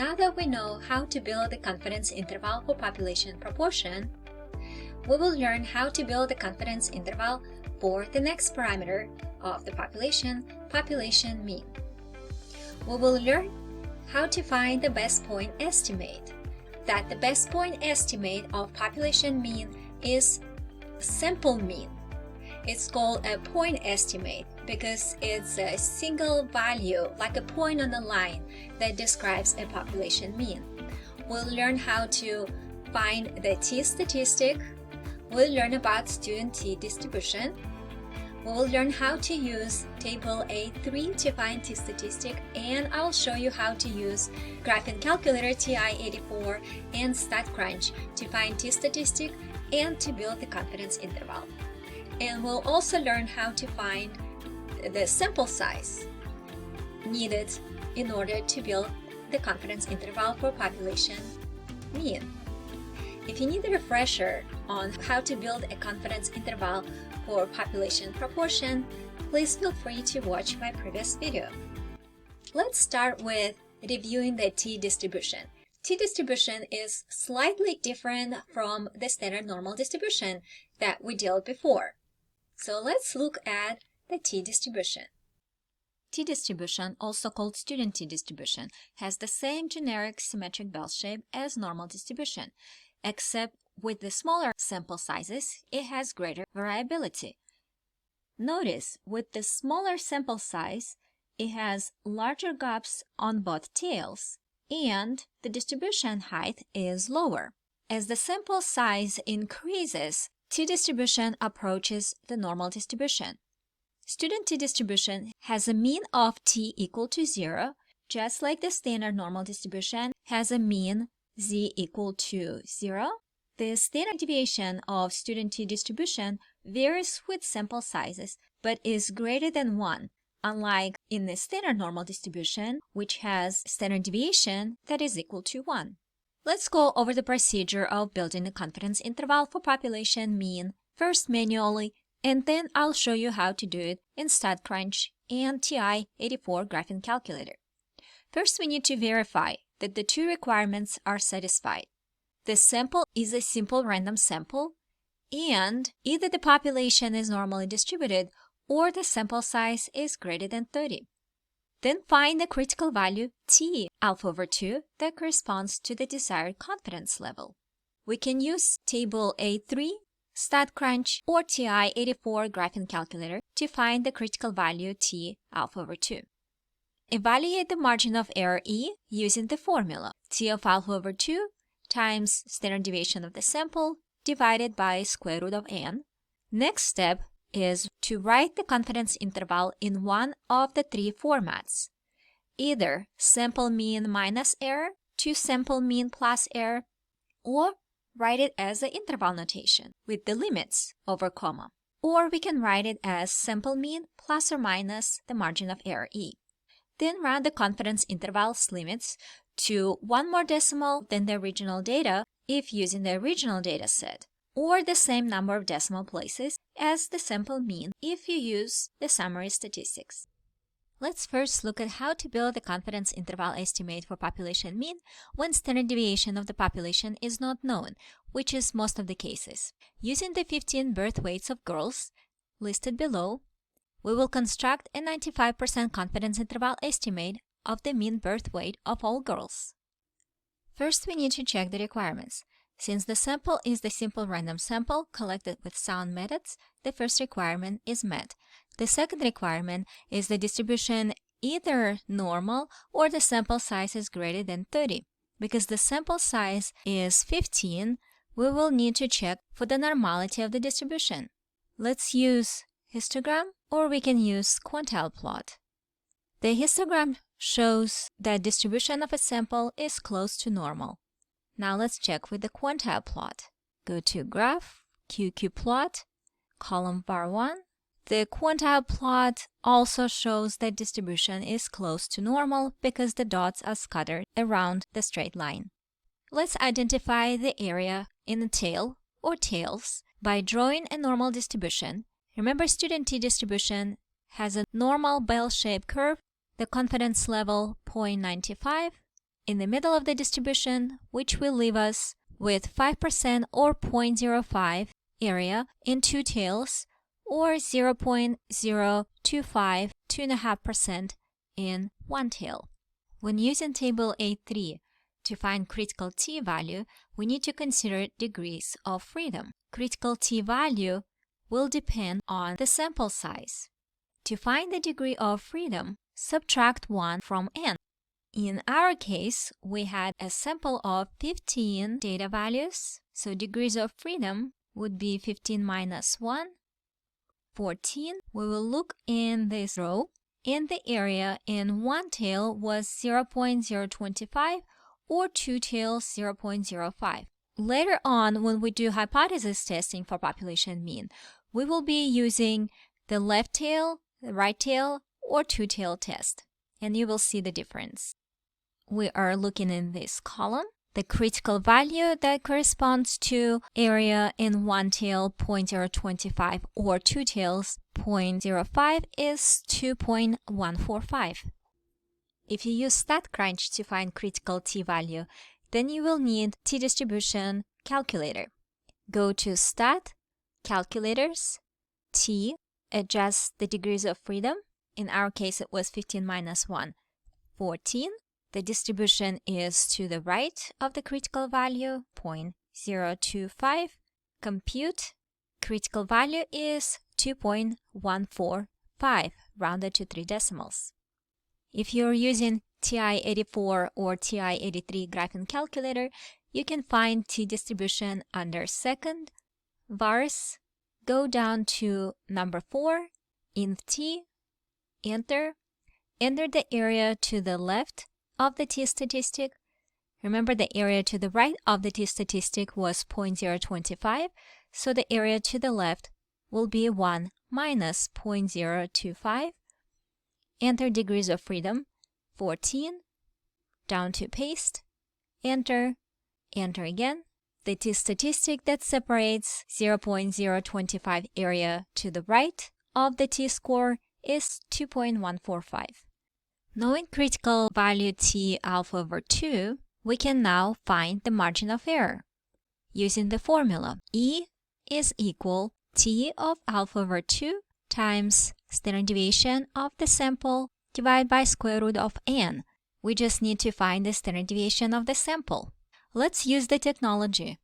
Now that we know how to build the confidence interval for population proportion, we will learn how to build the confidence interval for the next parameter of the population mean. We will learn how to find the best point estimate. That the best point estimate of population mean is simple mean. It's called a point estimate because it's a single value, like a point on a line, that describes a population mean. We'll learn how to find the t-statistic. We'll learn about student t-distribution. We will learn how to use table A3 to find t-statistic, and I'll show you how to use graphing calculator TI-84 and Statcrunch to find t-statistic and to build the confidence interval. And we'll also learn how to find the sample size needed in order to build the confidence interval for population mean. If you need a refresher on how to build a confidence interval for population proportion, please feel free to watch my previous video. Let's start with reviewing the t-distribution. T-distribution is slightly different from the standard normal distribution that we dealt before. So let's look at the t-distribution. T-distribution, also called student t-distribution, has the same generic symmetric bell shape as normal distribution, except with the smaller sample sizes, it has greater variability. Notice, with the smaller sample size, it has larger gaps on both tails, and the distribution height is lower. As the sample size increases, t-distribution approaches the normal distribution. Student t-distribution has a mean of t equal to 0, just like the standard normal distribution has a mean z equal to 0. The standard deviation of student t-distribution varies with sample sizes, but is greater than 1, unlike in the standard normal distribution, which has standard deviation that is equal to 1. Let's go over the procedure of building a confidence interval for population mean, first manually, and then I'll show you how to do it in Statcrunch and TI-84 graphing calculator. First, we need to verify that the two requirements are satisfied. The sample is a simple random sample, and either the population is normally distributed or the sample size is greater than 30. Then find the critical value t alpha over 2 that corresponds to the desired confidence level. We can use table A3, Statcrunch, or TI-84 graphing calculator to find the critical value t alpha over 2. Evaluate the margin of error E using the formula t of alpha over 2 times standard deviation of the sample divided by square root of n. Next step is to write the confidence interval in one of the three formats, either sample mean minus error to sample mean plus error, or write it as an interval notation with the limits over comma, or we can write it as sample mean plus or minus the margin of error E. Then round the confidence interval's limits to one more decimal than the original data if using the original data set, or the same number of decimal places as the sample mean if you use the summary statistics. Let's first look at how to build the confidence interval estimate for population mean when standard deviation of the population is not known, which is most of the cases. Using the 15 birth weights of girls listed below, we will construct a 95% confidence interval estimate of the mean birth weight of all girls. First, we need to check the requirements. Since the sample is the simple random sample collected with sound methods, the first requirement is met. The second requirement is the distribution either normal or the sample size is greater than 30. Because the sample size is 15, we will need to check for the normality of the distribution. Let's use histogram, or we can use quantile plot. The histogram shows that distribution of a sample is close to normal. Now let's check with the quantile plot. Go to Graph, QQ-plot, column bar 1. The quantile plot also shows that distribution is close to normal because the dots are scattered around the straight line. Let's identify the area in the tail or tails by drawing a normal distribution. Remember, student t-distribution has a normal bell-shaped curve. The confidence level 0.95 in the middle of the distribution, which will leave us with 5% or 0.05 area in two tails, or 0.025, 2.5% in one tail. When using table A3 to find critical t-value, we need to consider degrees of freedom. Critical t-value will depend on the sample size. To find the degree of freedom, subtract 1 from n. In our case, we had a sample of 15 data values, so degrees of freedom would be 15 minus 1, 14. We will look in this row, and the area in one tail was 0.025 or two tails 0.05. Later on, when we do hypothesis testing for population mean, we will be using the left tail, the right tail, or two-tail test, and you will see the difference. We are looking in this column. The critical value that corresponds to area in one tail 0.025 or two tails 0.05 is 2.145. If you use Statcrunch to find critical t-value, then you will need t-distribution calculator. Go to Stat, Calculators, T, adjust the degrees of freedom. In our case, it was 15 minus 1, 14. The distribution is to the right of the critical value, 0.025. Compute. Critical value is 2.145, rounded to 3 decimals. If you're using TI-84 or TI-83 graphing calculator, you can find t-distribution under second, vars, go down to number 4, inf t, enter the area to the left of the t-statistic. Remember, the area to the right of the t-statistic was 0.025, so the area to the left will be 1 minus 0.025. Enter degrees of freedom, 14, down to paste, enter again. The t-statistic that separates 0.025 area to the right of the t-score is 2.145. Knowing critical value t alpha over 2, we can now find the margin of error. Using the formula, E is equal t of alpha over 2 times standard deviation of the sample divided by square root of n. We just need to find the standard deviation of the sample. Let's use the technology.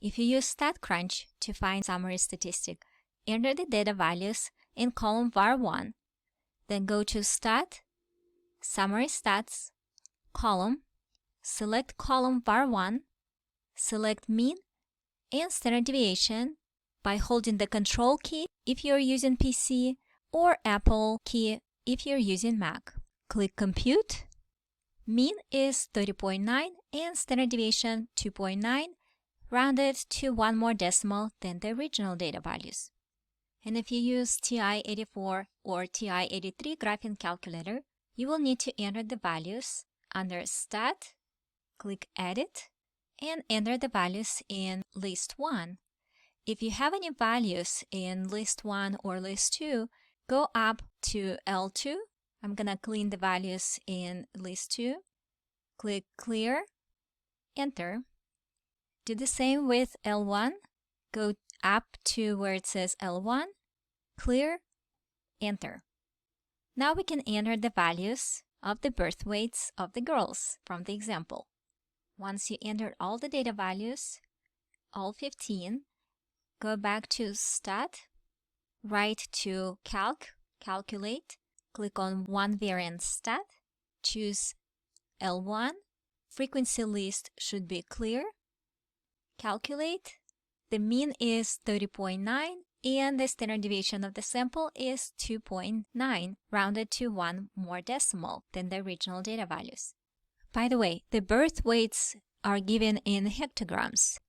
If you use Statcrunch to find summary statistic, enter the data values in column var1, then go to Stat, Summary Stats, column, select column var1, select mean and standard deviation by holding the Control key if you're using PC or Apple key if you're using Mac. Click Compute. Mean is 30.9 and standard deviation 2.9, rounded to one more decimal than the original data values. And if you use TI-84 or TI-83 graphing calculator, you will need to enter the values under Stat, click Edit, and enter the values in List 1. If you have any values in List 1 or List 2, go up to L2. I'm going to clean the values in List 2. Click Clear, enter. Do the same with L1. Go up to where it says L1, clear, enter. Now we can enter the values of the birth weights of the girls from the example. Once you entered all the data values, all 15, go back to Stat, right to Calculate, click on One Variant Stat, choose L1, frequency list should be clear, calculate, the mean is 30.9 and the standard deviation of the sample is 2.9, rounded to one more decimal than the original data values. By the way, the birth weights are given in hectograms.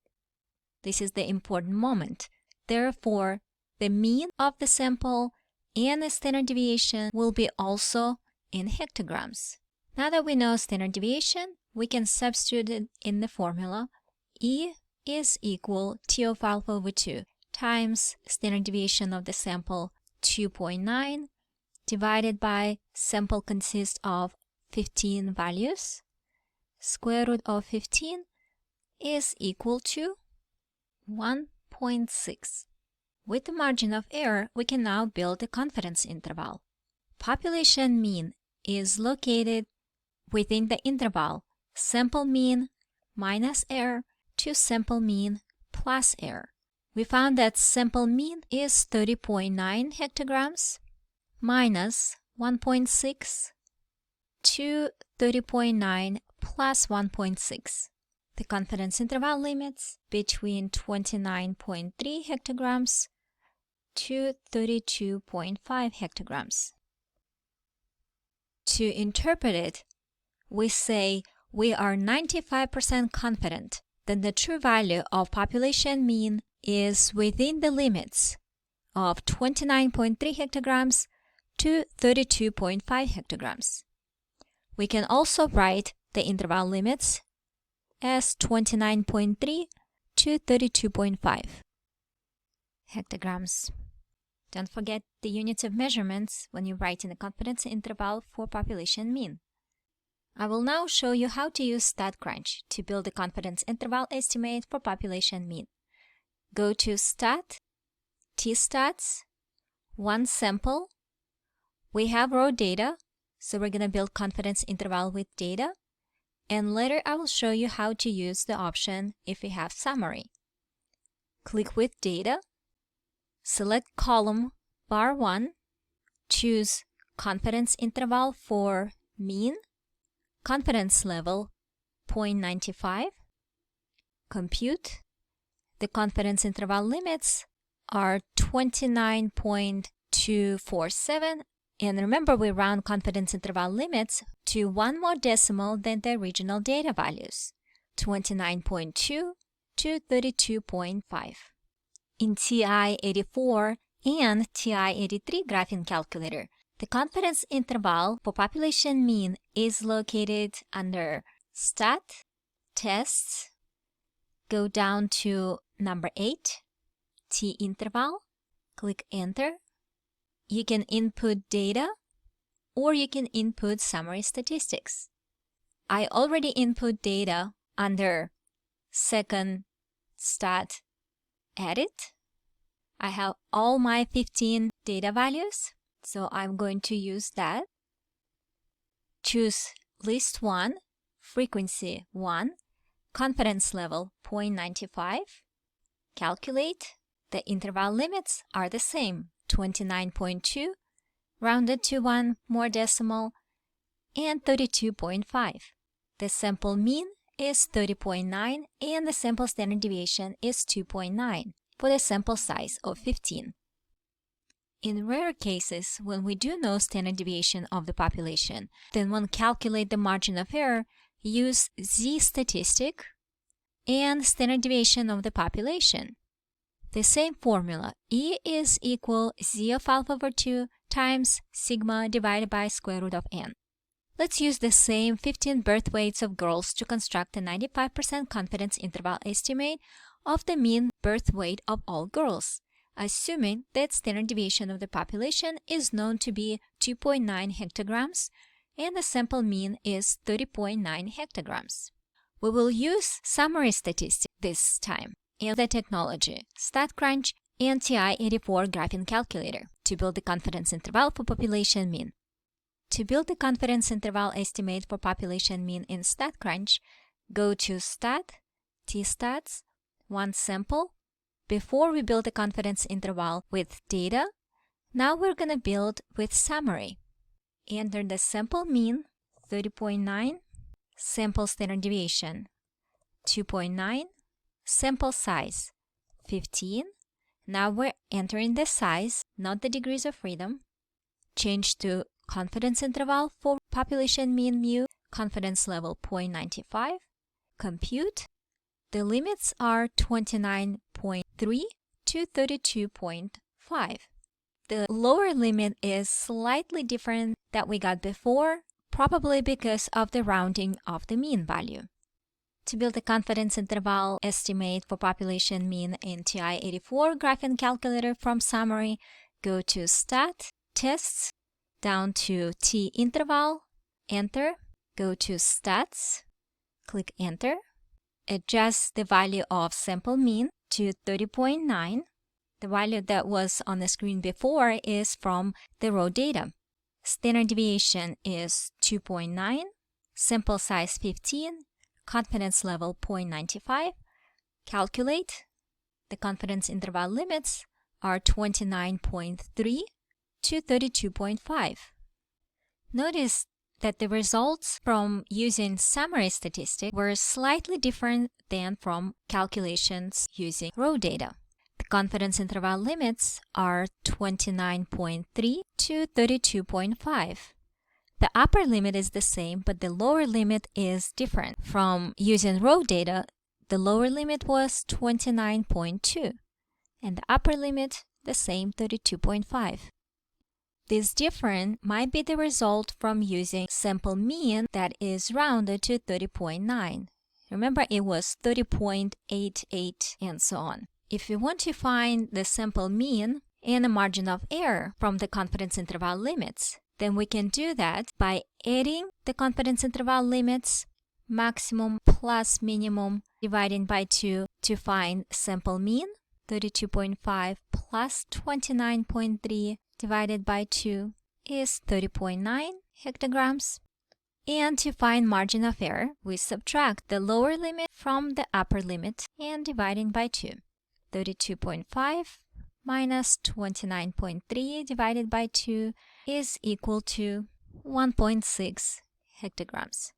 This is the important moment. Therefore, the mean of the sample and the standard deviation will be also in hectograms. Now that we know standard deviation, we can substitute it in the formula. E is equal T of alpha over 2 times standard deviation of the sample 2.9 divided by sample consists of 15 values. square root of 15 is equal to 1.6. With the margin of error, we can now build a confidence interval. Population mean is located within the interval sample mean minus error to sample mean plus error. We found that sample mean is 30.9 hectograms minus 1.6 to 30.9 plus 1.6. The confidence interval limits between 29.3 hectograms to 32.5 hectograms. To interpret it, we say we are 95% confident that the true value of population mean is within the limits of 29.3 hectograms to 32.5 hectograms. We can also write the interval limits as 29.3 to 32.5 hectograms. Don't forget the units of measurements when you write in the confidence interval for population mean. I will now show you how to use Statcrunch to build a confidence interval estimate for population mean. Go to Stat, T-Stats, one sample. We have raw data, so we're going to build confidence interval with data. And later I will show you how to use the option if we have summary. Click with data, select column bar 1, choose confidence interval for mean, confidence level 0.95, compute. The confidence interval limits are 29.247, and remember we round confidence interval limits to one more decimal than the original data values, 29.2 to 32.5. In TI-84 and TI-83 graphing calculator, the confidence interval for population mean is located under Stat, Tests, go down to number 8, T-interval, click Enter. You can input data or you can input summary statistics. I already input data under second Stat Edit. I have all my 15 data values, so I'm going to use that. Choose list 1, frequency 1, confidence level 0.95. Calculate. The interval limits are the same, 29.2, rounded to one more decimal, and 32.5. The sample mean is 30.9 and the sample standard deviation is 2.9 for the sample size of 15. In rare cases, when we do know standard deviation of the population, then when calculate the margin of error, use z-statistic and standard deviation of the population. The same formula, E is equal z of alpha over 2 times sigma divided by square root of n. Let's use the same 15 birth weights of girls to construct a 95% confidence interval estimate of the mean birth weight of all girls, assuming that standard deviation of the population is known to be 2.9 hectograms and the sample mean is 30.9 hectograms. We will use summary statistics this time and the technology Statcrunch and TI-84 graphing calculator to build the confidence interval for population mean. To build the confidence interval estimate for population mean in Statcrunch, go to Stat, T-Stats, one sample. Before we build the confidence interval with data, now we're going to build with summary. Enter the sample mean, 30.9, sample standard deviation, 2.9, sample size, 15. Now we're entering the size, not the degrees of freedom. Change to confidence interval for population mean mu, confidence level 0.95. Compute. The limits are 29.3 to 32.5. The lower limit is slightly different that we got before, probably because of the rounding of the mean value. To build a confidence interval estimate for population mean in TI-84 graphing calculator from summary, go to Stat, Tests, down to T-interval, Enter, go to Stats, Click Enter. Adjust the value of sample mean to 30.9. The value that was on the screen before is from the raw data. Standard deviation is 2.9, sample size 15, confidence level 0.95. Calculate. The confidence interval limits are 29.3 to 32.5. Notice that the results from using summary statistics were slightly different than from calculations using raw data. The confidence interval limits are 29.3 to 32.5. The upper limit is the same, but the lower limit is different. From using raw data, the lower limit was 29.2, and the upper limit the same, 32.5. This difference might be the result from using sample mean that is rounded to 30.9. Remember, it was 30.88 and so on. If you want to find the sample mean and the margin of error from the confidence interval limits, then we can do that by adding the confidence interval limits, maximum plus minimum, dividing by 2 to find sample mean, 32.5 plus 29.3 divided by 2 is 30.9 hectograms. And to find margin of error, we subtract the lower limit from the upper limit and dividing by 2. 32.5 minus 29.3 divided by 2 is equal to 1.6 hectograms.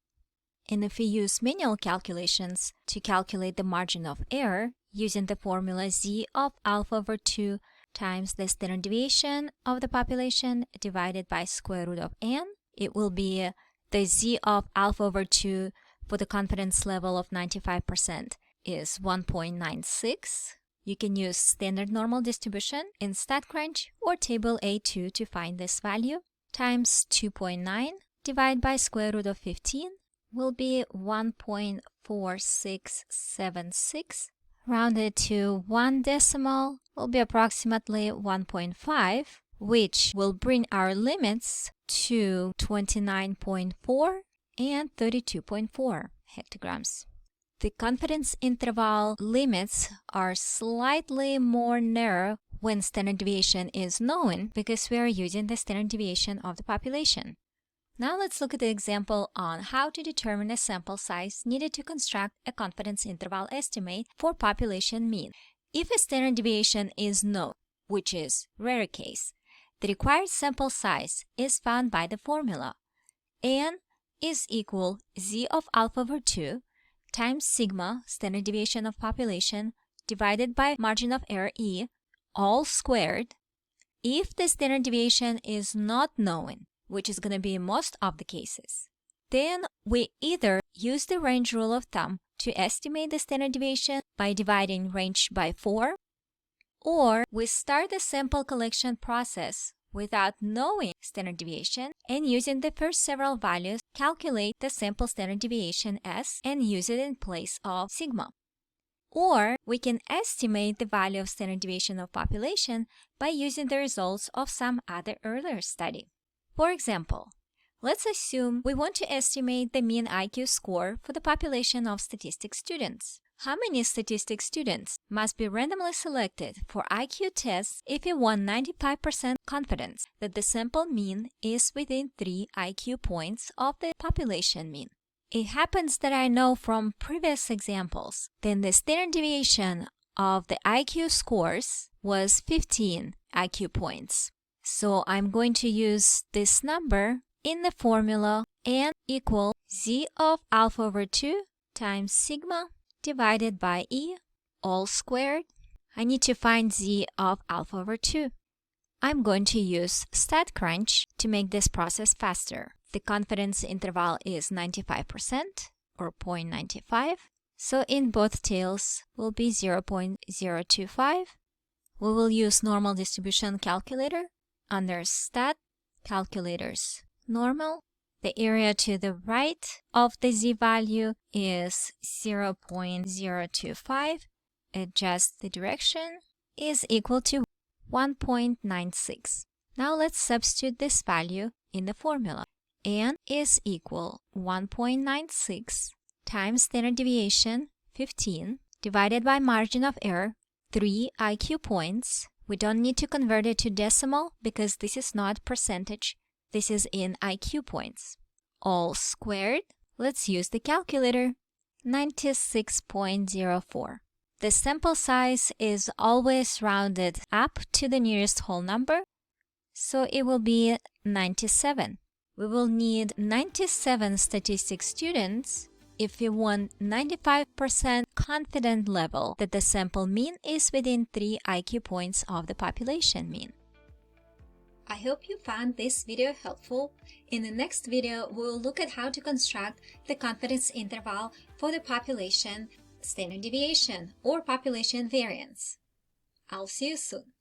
And if we use manual calculations to calculate the margin of error using the formula z of alpha over 2 times the standard deviation of the population divided by square root of n, it will be the z of alpha over 2 for the confidence level of 95% is 1.96. You can use standard normal distribution in Statcrunch or table A2 to find this value, times 2.9 divided by square root of 15 will be 1.4676. Rounded to 1 decimal will be approximately 1.5, which will bring our limits to 29.4 and 32.4 hectograms. The confidence interval limits are slightly more narrow when standard deviation is known because we are using the standard deviation of the population. Now let's look at the example on how to determine a sample size needed to construct a confidence interval estimate for population mean. If a standard deviation is known, which is rare case, the required sample size is found by the formula. N is equal z of alpha over 2 times sigma, standard deviation of population, divided by margin of error E, all squared. If the standard deviation is not known, which is going to be in most of the cases, then we either use the range rule of thumb to estimate the standard deviation by dividing range by 4, or we start the sample collection process without knowing standard deviation and using the first several values, calculate the sample standard deviation S and use it in place of sigma. Or we can estimate the value of standard deviation of population by using the results of some other earlier study. For example, let's assume we want to estimate the mean IQ score for the population of statistics students. How many statistics students must be randomly selected for IQ tests if we want 95% confidence that the sample mean is within 3 IQ points of the population mean? It happens that I know from previous examples, then the standard deviation of the IQ scores was 15 IQ points. So I'm going to use this number in the formula n equal z of alpha over 2 times sigma divided by E, all squared. I need to find z of alpha over 2. I'm going to use Statcrunch to make this process faster. The confidence interval is 95% or 0.95. So in both tails will be 0.025. We will use normal distribution calculator. Under Stat, Calculators, Normal, the area to the right of the z-value is 0.025. Adjust the direction is equal to 1.96. Now let's substitute this value in the formula. N is equal 1.96 times standard deviation, 15, divided by margin of error, 3 IQ points. We don't need to convert it to decimal because this is not percentage. This is in IQ points. All squared. Let's use the calculator. 96.04. The sample size is always rounded up to the nearest whole number, so it will be 97. We will need 97 statistics students if we want 95% confident level that the sample mean is within 3 IQ points of the population mean. I hope you found this video helpful. In the next video, we'll look at how to construct the confidence interval for the population standard deviation or population variance. I'll see you soon.